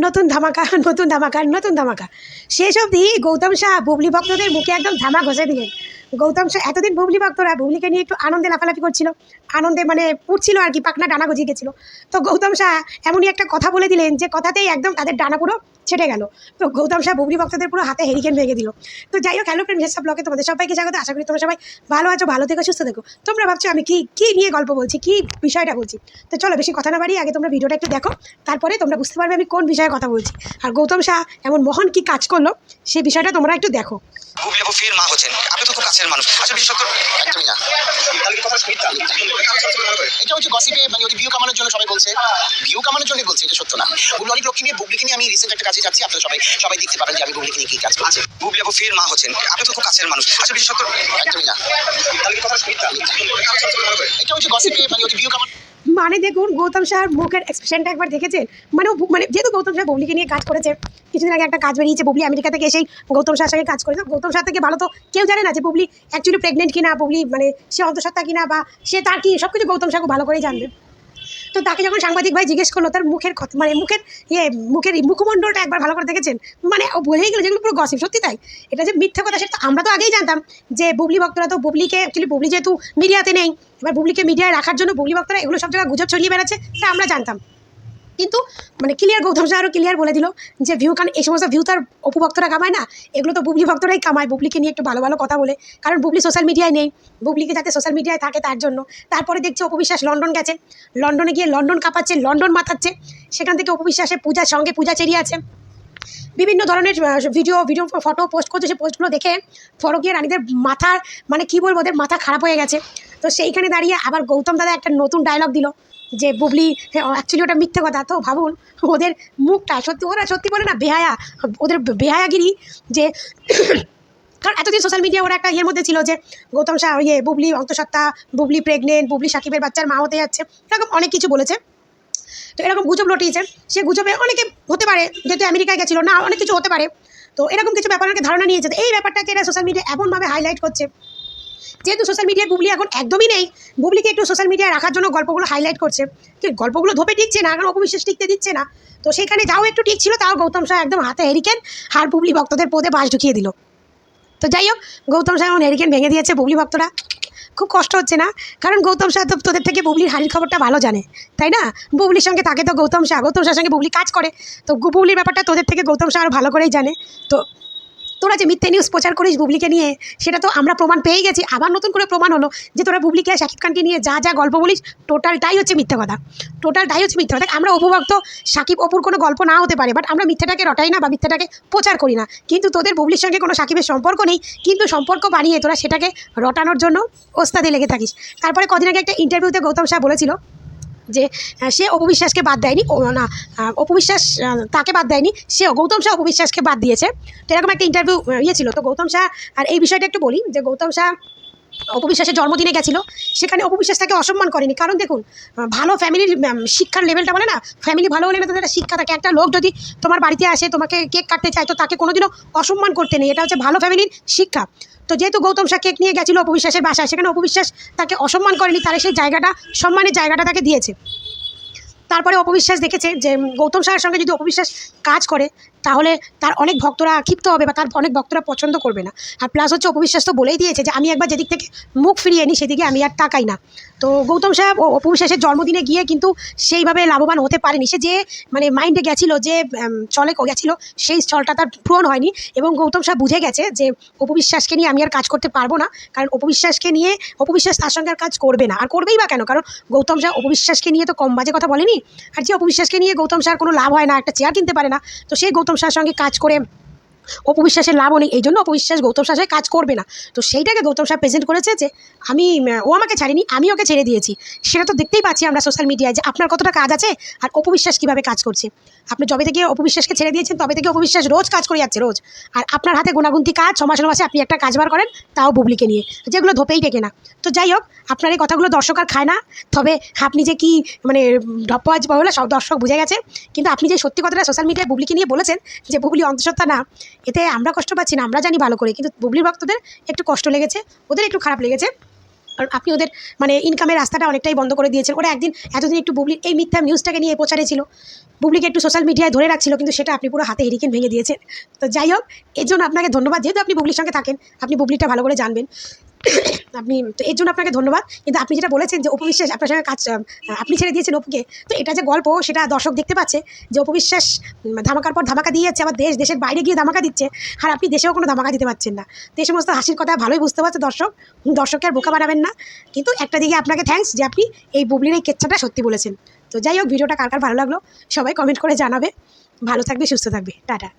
নতুন ধামাকা নতুন ধামাকা নতুন ধামাকা শেষ অবধি গৌতম শাহ বুবলি ভক্তদের মুখে একদম ধামা ঘষে দিলেন। গৌতম শাহ এতদিন বুবলি ভক্তরা বুবলিকে নিয়ে একটু আনন্দে লাফালাফি করছিল, আনন্দে মানে উঠছিল আর কি, পাখনা ডানা গজিয়ে গেছিলো। তো গৌতম শাহ এমনই একটা কথা বলে দিলেন যে কথাতেই একদম তাদের ডানা পুরো ছেটে গেল। তো গৌতম শাহ বুবলি ভক্তদের পুরো হাতে হেরিকেন ভেঙে দিল। তো যাই হোক, হ্যালো ফ্রেন্ড, হেসা ব্লগে তোমাদের সবাইকে স্বাগত। আশা করি তোমরা সবাই ভালো আছো, ভালো থেকো, সুস্থ থেকো। তোমরা ভাবছো আমি কি নিয়ে গল্প বলছি, কি বিষয়টা বলছি। তো চলো বেশি কথা না বাড়িয়ে আগে তোমরা ভিডিওটা একটু দেখো, তারপরে তোমরা বুঝতে পারবে আমি কোন বিষয়ে কথা বলছি আর গৌতম শাহ এমন মহান কি কাজ করলো সেই বিষয়টা তোমরা একটু দেখো। বুবলি আপু ফের মা হচ্ছেন, আপনি তো খুব কাছের মানুষ, আসলে বিশেষত একদমই না। এটা হচ্ছে গসিপে, মানে ওই ভিউ কামানোর জন্য সবাই বলছে, ভিউ কামানোর জন্য বলছে, এটা সত্য না। বুবলি অনেক লক্ষ্মী নিয়ে, বুবলিকে নিয়ে আমি রিসেন্ট একটা কাজে যাচ্ছি, আপনারা সবাই দেখতে পাবেন যে আমি বুবলিকে নিয়ে কি কাজ করছি। বুবলি আপু ফের মা হচ্ছেন, আপনি তো খুব কাছের মানুষ, আসলে বিশেষত একদমই না। এটা হচ্ছে গসিপে, মানে ওই ভিউ কামানো। মানে দেখুন গৌতম শাহর মুখের এক্সপ্রেশনটা একবার দেখেছেন। মানে যেহেতু গৌতম শাহ বুবলিকে নিয়ে কাজ করেছে, কিছুদিন আগে একটা কাজ বেরিয়েছে, বুবলি আমেরিকা থেকে এসেই গৌতম শাহর সঙ্গে কাজ করেছে। গৌতম শাহ থেকে ভালো তো কেউ জানে না যে বুবলি অ্যাকচুয়ালি প্রেগনেন্ট কিনা, বুবলি মানে সে অন্তঃসত্ত্বা কিনা, বা সে তার কি সব কিছু গৌতম শাহ ভালো করেই জানবে। তো তাকে যখন সাংবাদিক ভাই জিজ্ঞেস করলো তার মুখের কথা, মানে মুখের মুখমণ্ডলটা একবার ভালো করে দেখেছেন, মানে ও বলেই গেল যেগুলো পুরো গসিপ। সত্যি তাই, এটা যে মিথ্যা কথা সেটা আমরা তো আগেই জানতাম যে বুবলি ভক্তরা তো বুবলিকে অ্যাকচুয়ালি, বুবলি যেহেতু মিডিয়াতে নেই, এবার বুবলিকে মিডিয়ায় রাখার জন্য বুবলি ভক্তরা এগুলো সব জায়গায় গুজব ছড়িয়ে বেড়াচ্ছে, তা আমরা জানতাম। কিন্তু মানে ক্লিয়ার গৌতম শাহ আরও ক্লিয়ার বলে দিল যে ভিউ, কারণ এই সমস্ত ভিউ তার অপু ভক্তরা কামায় না, এগুলো তো বুবলি ভক্তরাই কামায় বুবলিকে নিয়ে একটু ভালো ভালো কথা বলে। কারণ বুবলি সোশ্যাল মিডিয়ায় নেই, বুবলিকে যাতে সোশ্যাল মিডিয়ায় থাকে তার জন্য। তারপরে দেখছি অপবিশ্বাস লন্ডন গেছে, লন্ডনে গিয়ে লন্ডন কাঁপাচ্ছে, লন্ডন মাতাচ্ছে, সেখান থেকে অপবিশ্বাসের পূজার সঙ্গে পূজা চেরিয়ে আছে, বিভিন্ন ধরনের ভিডিও ফটো পোস্ট করছে। সে পোস্টগুলো দেখে ফরকিয়া রানীদের মাথার, মানে কী বলবো, ওদের মাথা খারাপ হয়ে গেছে। তো সেইখানে দাঁড়িয়ে আবার গৌতম দাদা একটা নতুন ডায়লগ দিল যে বুবলি অ্যাকচুয়ালি ওটা মিথ্যে কথা। তো ভাবুন ওদের মুখটা, সত্যি ওরা সত্যি বলে না বেহায়া, ওদের বেহায়াগিরি যে কারণ এতদিন সোশ্যাল মিডিয়া ওরা একটা ইয়ের মধ্যে ছিল যে গৌতম শাহ বুবলি অন্তঃসত্ত্বা, বুবলি প্রেগনেন্ট, বুবলি সাকিবের বাচ্চার মা হতে যাচ্ছে, এরকম অনেক কিছু বলেছে। তো এরকম গুজব লটিয়েছে, সে গুজবে অনেকে হতে পারে যেহেতু আমেরিকায় গেছিলো না, অনেক কিছু হতে পারে। তো এরকম কিছু ব্যাপার অনেকে ধারণা নিয়েছে। এই ব্যাপারটাকে এরা সোশ্যাল মিডিয়া এমনভাবে হাইলাইট করছে, যেহেতু সোশ্যাল মিডিয়ায় বুবলি এখন একদমই নেই, বুবলিকে একটু সোশ্যাল মিডিয়ায় রাখার জন্য গল্পগুলো হাইলাইট করছে। কি গল্পগুলো ধোপে টিকছে না, কারণ অপবিশ্বাস টিকতে দিচ্ছে না। তো সেইখানে যাও একটু ঠিক ছিল, তাও গৌতম শাহ একদম হাতে হেরিকেন আর বুবলি ভক্তদের পদে বাস ঢুকিয়ে দিল। তো যাই হোক, গৌতম শাহ এখন হেরিকেন ভেঙে দিয়েছে, বুবলি ভক্তরা খুব কষ্ট হচ্ছে না, কারণ গৌতম শাহ তো তোদের থেকে বুবলির হারির খবরটা ভালো জানে, তাই না? বুবলির সঙ্গে থাকে তো গৌতম শাহর সঙ্গে বুবলি কাজ করে, তো বুবলির ব্যাপারটা তোদের থেকে গৌতম শাহ আরও ভালো করেই জানে। তো তোরা যে মিথ্যে নিউজ প্রচার করিস বুবলিকে নিয়ে, সেটা তো আমরা প্রমাণ পেয়ে গেছি। আবার নতুন করে প্রমাণ হলো যে তোরা বুবলিকে আর শাকিব খানকে নিয়ে যা গল্প বলিস টোটালটাই হচ্ছে মিথ্যে কথা, টোটালটাই হচ্ছে মিথ্যে কথা। আমরা অপুভক্ত, শাকিব অপুর কোনো গল্প না হতে পারে, বাট আমরা মিথ্যাটাকে রটাই না বা মিথ্যাটাকে প্রচার করি না। কিন্তু তোদের বুবলির সঙ্গে কোনো শাকিবের সম্পর্ক নেই, কিন্তু সম্পর্ক বানিয়ে তোরা সেটাকে রটানোর জন্য ওস্তাদে লেগে থাকিস। তারপরে কদিন আগে একটা ইন্টারভিউতে গৌতম শাহ বলেছিল যে সে অপবিশ্বাসকে বাদ দেয়নি, অপবিশ্বাস তাকে বাদ দেয়নি, সে গৌতম শাহ অপবিশ্বাসকে বাদ দিয়েছে। তো এরকম একটা ইন্টারভিউ ছিল। তো গৌতম শাহ, আর এই বিষয়টা একটু বলি যে গৌতম শাহ অপবিশ্বাসের জন্মদিনে গেছিলো, সেখানে অপবিশ্বাস তাকে অসম্মান করেনি। কারণ দেখুন, ভালো ফ্যামিলির শিক্ষার লেভেলটা বলে না, ফ্যামিলি ভালো হলে না তাদের একটা শিক্ষা থাকে। একটা লোক যদি তোমার বাড়িতে আসে, তোমাকে কেক কাটতে চায়, তো তাকে কোনোদিনও অসম্মান করতে নেই, এটা হচ্ছে ভালো ফ্যামিলির শিক্ষা। তো যেহেতু গৌতম শাহ কেক নিয়ে গেছিলো অপবিশ্বাসের বাসায়, সেখানে অপবিশ্বাস তাকে অসম্মান করেনি, তার সেই জায়গাটা, সম্মানের জায়গাটা তাকে দিয়েছে। তারপরে অপবিশ্বাস দেখেছে যে গৌতম শাহের সঙ্গে যদি অপবিশ্বাস কাজ করে তাহলে তার অনেক ভক্তরা ক্ষিপ্ত হবে বা তার অনেক ভক্তরা পছন্দ করবে না। আর প্লাস হচ্ছে অপবিশ্বাস তো বলেই দিয়েছে যে আমি একবার যেদিক থেকে মুখ ফিরিয়ে নিই সেদিকে আমি আর তাকাই না। তো গৌতম শাহ অপবিশ্বাসের জন্মদিনে গিয়ে কিন্তু সেইভাবে লাভবান হতে পারেনি। সে যে মানে মাইন্ডে গেছিলো, যে চলে গেছিলো, সেই চলটা তার পূরণ হয়নি। এবং গৌতম শাহ বুঝে গেছে যে অপবিশ্বাসকে নিয়ে আমি আর কাজ করতে পারবো না, কারণ অপবিশ্বাসকে নিয়ে অপবিশ্বাস তার সঙ্গে আর কাজ করবে না। আর করবেই বা কেন, কারণ গৌতম শাহ অপবিশ্বাসকে নিয়ে তো কম বাজে কথা বলেনি। আর যে অপবিশ্বাসকে নিয়ে গৌতম শাহর কোনো লাভ হয় না, একটা চেয়ার কিনতে পারে না, তো সেই গৌতম শাহর সঙ্গে কাজ করে অপবিশ্বাসের লাভও নেই, এই জন্য অপবিশ্বাস গৌতম শাহের সাথে কাজ করবে না। তো সেইটাকে গৌতম শাহ প্রেজেন্ট করেছে যে ও আমাকে ছাড়িনি, আমি ওকে ছেড়ে দিয়েছি। সেটা তো দেখতেই পাচ্ছি আমরা সোশ্যাল মিডিয়ায় যে আপনার কতটা কাজ আছে আর অপবিশ্বাস কীভাবে কাজ করছে। আপনি যবে থেকে অপবিশ্বাসকে ছেড়ে দিয়েছেন তবে থেকে অপবিশ্বাস রোজ কাজ করে যাচ্ছে, রোজ। আর আপনার হাতে গুণাগুন্তি কাজ, মাসে আপনি একটা কাজ বার করেন, তাও বুবলিকে নিয়ে, যেগুলো ধোপেই টেকে না। তো যাই হোক, আপনার এই কথাগুলো দর্শক আর খায় না। তবে আপনি যে কি মানে ঢপ্পাজ বলে সব দর্শক বুঝে গেছে, কিন্তু আপনি যে সত্যি কথাটা সোশ্যাল মিডিয়ায় বুবলিকে নিয়ে বলেছেন যে বুবলি অন্তঃসত্ত্বা না, এতে আমরা কষ্ট পাচ্ছি না, আমরা জানি ভালো করে, কিন্তু বুবলির ভক্তদের একটু কষ্ট লেগেছে, ওদের একটু খারাপ লেগেছে। আর আপনি ওদের মানে ইনকামের রাস্তাটা অনেকটাই বন্ধ করে দিয়েছেন। ওরা একদিন এতদিন একটু বুবলির এই মিথ্যা নিউজটাকে নিয়ে প্রচারে ছিল, বুবলিকে একটু সোশ্যাল মিডিয়ায় ধরে রাখছিল, কিন্তু সেটা আপনি পুরো হাতে হেরিকেন ভেঙে দিয়েছেন। তো যাই হোক, এর জন্য আপনাকে ধন্যবাদ। যেহেতু আপনি বুবলির সঙ্গে থাকেন, আপনি বুবলিটা ভালো করে জানবেন। আপনি তো এর জন্য আপনাকে ধন্যবাদ। কিন্তু আপনি যেটা বলেছেন যে অপু বিশ্বাস আপনার সঙ্গে কাজ, আপনি ছেড়ে দিয়েছেন অপুকে, তো এটা যে গল্প সেটা দর্শক দেখতে পাচ্ছে যে অপু বিশ্বাস ধামাকার পর ধামাকা দিয়ে যাচ্ছে, আবার দেশের বাইরে গিয়ে ধামাকা দিচ্ছে, আর আপনি দেশেও কোনো ধামাকা দিতে পারছেন না। তো এই সমস্ত হাসির কথা ভালোই বুঝতে পারছে দর্শককে আর বোকা বানাবেন না। কিন্তু একটা দিকে আপনাকে থ্যাঙ্কস যে আপনি এই বুবলির এই কেচ্ছাটা সত্যি বলেছেন। তো যাই হোক, ভিডিওটা কার কার ভালো লাগলো সবাই কমেন্ট করে জানাবে। ভালো থাকবে, সুস্থ থাকবে, টাটা।